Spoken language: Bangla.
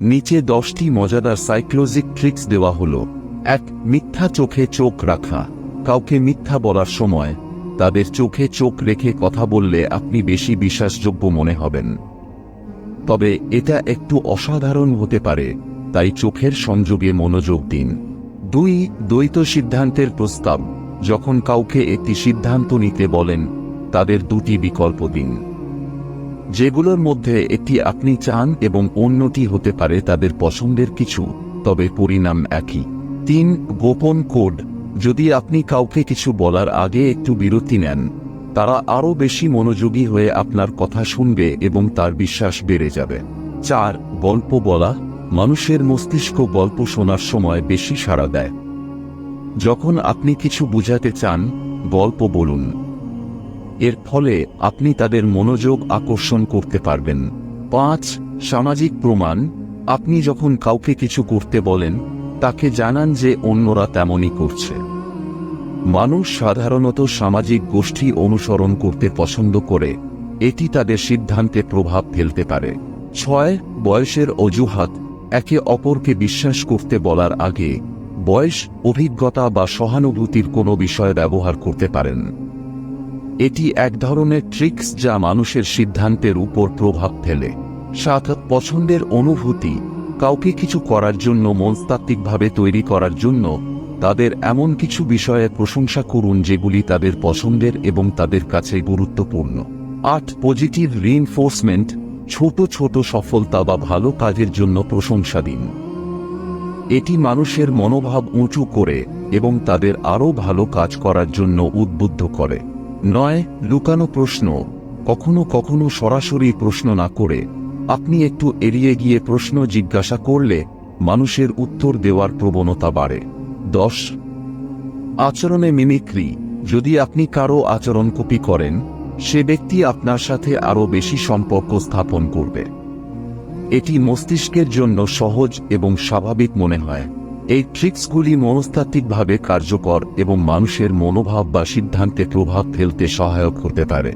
নিচে 10টি মজাদার সাইকোলজিক ট্রিক্স দেওয়া হলো। 1. মিথ্যা চোখে চোখ রাখা। কাউকে মিথ্যা বলার সময় তাদের চোখে চোখ রেখে কথা বললে আপনি বেশি বিশ্বাসযোগ্য মনে হবেন। তবে এটা একটু অসাধারণ হতে পারে, তাই চোখের সংযোগে মনোযোগ দিন। 2. দ্বৈত সিদ্ধান্তের প্রস্তাব। যখন কাউকে একটি সিদ্ধান্ত নিতে বলেন, তাদের দুটি বিকল্প দিন, যেগুলোর মধ্যে একটি আপনি চান এবং অন্যটি হতে পারে তাদের পছন্দের কিছু, তবে পরিণাম একই। 3. গোপন কোড। যদি আপনি কাউকে কিছু বলার আগে একটু বিরতি নেন, তারা আরও বেশি মনোযোগী হয়ে আপনার কথা শুনবে এবং তার বিশ্বাস বেড়ে যাবে। 4. গল্প বলা। মানুষের মস্তিষ্ক গল্প শোনার সময় বেশি সাড়া দেয়। যখন আপনি কিছু বুঝাতে চান, গল্প বলুন। এর ফলে আপনি তাদের মনোযোগ আকর্ষণ করতে পারবেন। 5. সামাজিক প্রমাণ। আপনি যখন কাউকে কিছু করতে বলেন, তাকে জানান যে অন্যরা তেমনই করছে। মানুষ সাধারণত সামাজিক গোষ্ঠী অনুসরণ করতে পছন্দ করে, এটি তাদের সিদ্ধান্তে প্রভাব ফেলতে পারে। 6. বয়সের অজুহাত। একে অপরকে বিশ্বাস করতে বলার আগে বয়স, অভিজ্ঞতা বা সহানুভূতির কোনো বিষয় ব্যবহার করতে পারেন। এটি এক ধরনের ট্রিক্স যা মানুষের সিদ্ধান্তের উপর প্রভাব ফেলে। 7. পছন্দের অনুভূতি। কাউকে কিছু করার জন্য মনস্তাত্ত্বিকভাবে তৈরি করার জন্য তাদের এমন কিছু বিষয়ে প্রশংসা করুন যেগুলি তাদের পছন্দের এবং তাদের কাছে গুরুত্বপূর্ণ। 8. Positive reinforcement. ছোট ছোট সফলতা বা ভালো কাজের জন্য প্রশংসা দিন। এটি মানুষের মনোভাব উঁচু করে এবং তাদের আরও ভালো কাজ করার জন্য উদ্বুদ্ধ করে। 9. লুকানো প্রশ্ন। কখনো কখনো সরাসরি প্রশ্ন না করে আপনি একটু এড়িয়ে গিয়ে প্রশ্ন জিজ্ঞাসা করলে মানুষের উত্তর দেওয়ার প্রবণতা বাড়ে। 10. আচরণে মিমিক্রি। যদি আপনি কারো আচরণ কপি করেন, সে ব্যক্তি আপনার সাথে আরও বেশি সম্পর্ক স্থাপন করবে। এটি মস্তিষ্কের জন্য সহজ এবং স্বাভাবিক মনে হয়। এই ট্রিক্সগুলি মনস্তাত্ত্বিকভাবে কার্যকর এবং মানুষের মনোভাব বা সিদ্ধান্তে প্রভাব ফেলতে সহায়ক হতে পারে।